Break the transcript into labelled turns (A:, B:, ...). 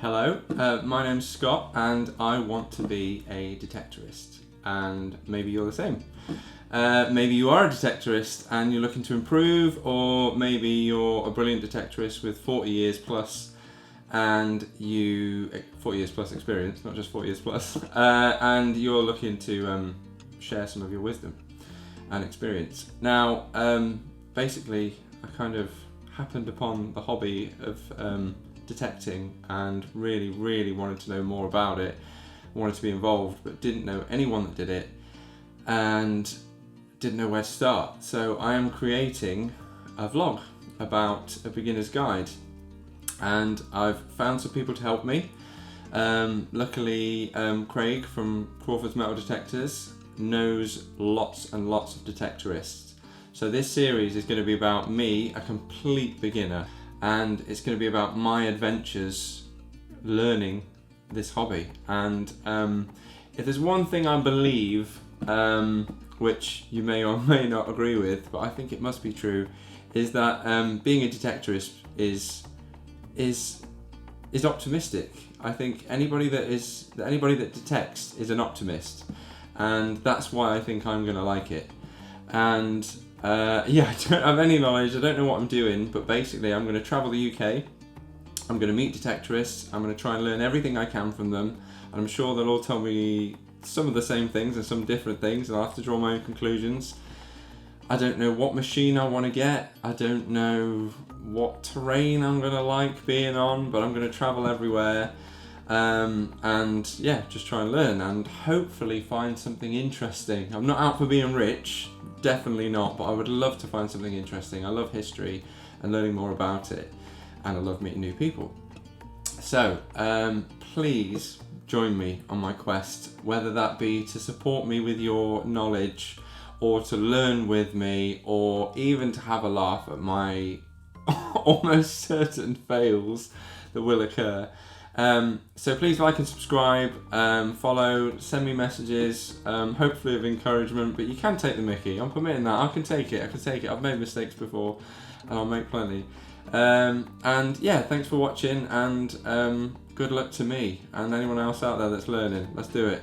A: Hello, my name's Scott and I want to be a detectorist, and maybe you're the same. Maybe you are a detectorist and you're looking to improve, or maybe you're a brilliant detectorist with 40 years plus and 40 years plus experience, not just 40 years plus, and you're looking to share some of your wisdom and experience. Now, basically, I kind of happened upon the hobby of detecting and really wanted to know more about it, wanted to be involved, but didn't know anyone that did it and didn't know where to start. So I am creating a vlog about a beginner's guide, and I've found some people to help me. Luckily, Craig from Crawfords Metal Detectors knows lots and lots of detectorists. So this series is going to be about me, a complete beginner, and it's going to be about my adventures learning this hobby. And if there's one thing I believe, which you may or may not agree with, but I think it must be true, is that being a detectorist is optimistic. I think anybody that detects is an optimist, and that's why I think I'm going to like it. And I don't have any knowledge, I don't know what I'm doing, but basically I'm going to travel the UK, I'm going to meet detectorists, I'm going to try and learn everything I can from them, and I'm sure they'll all tell me some of the same things and some different things, and I'll have to draw my own conclusions. I don't know what machine I want to get, I don't know what terrain I'm going to like being on, but I'm going to travel everywhere, and just try and learn and hopefully find something interesting. I'm not out for being rich, definitely not, but I would love to find something interesting. I love history and learning more about it, and I love meeting new people. So please join me on my quest, whether that be to support me with your knowledge, or to learn with me, or even to have a laugh at my almost certain fails that will occur. So please like and subscribe, follow, send me messages, hopefully of encouragement, but you can take the mickey, I'm permitting that, I can take it, I've made mistakes before, and I'll make plenty. Thanks for watching, and good luck to me, and anyone else out there that's learning. Let's do it.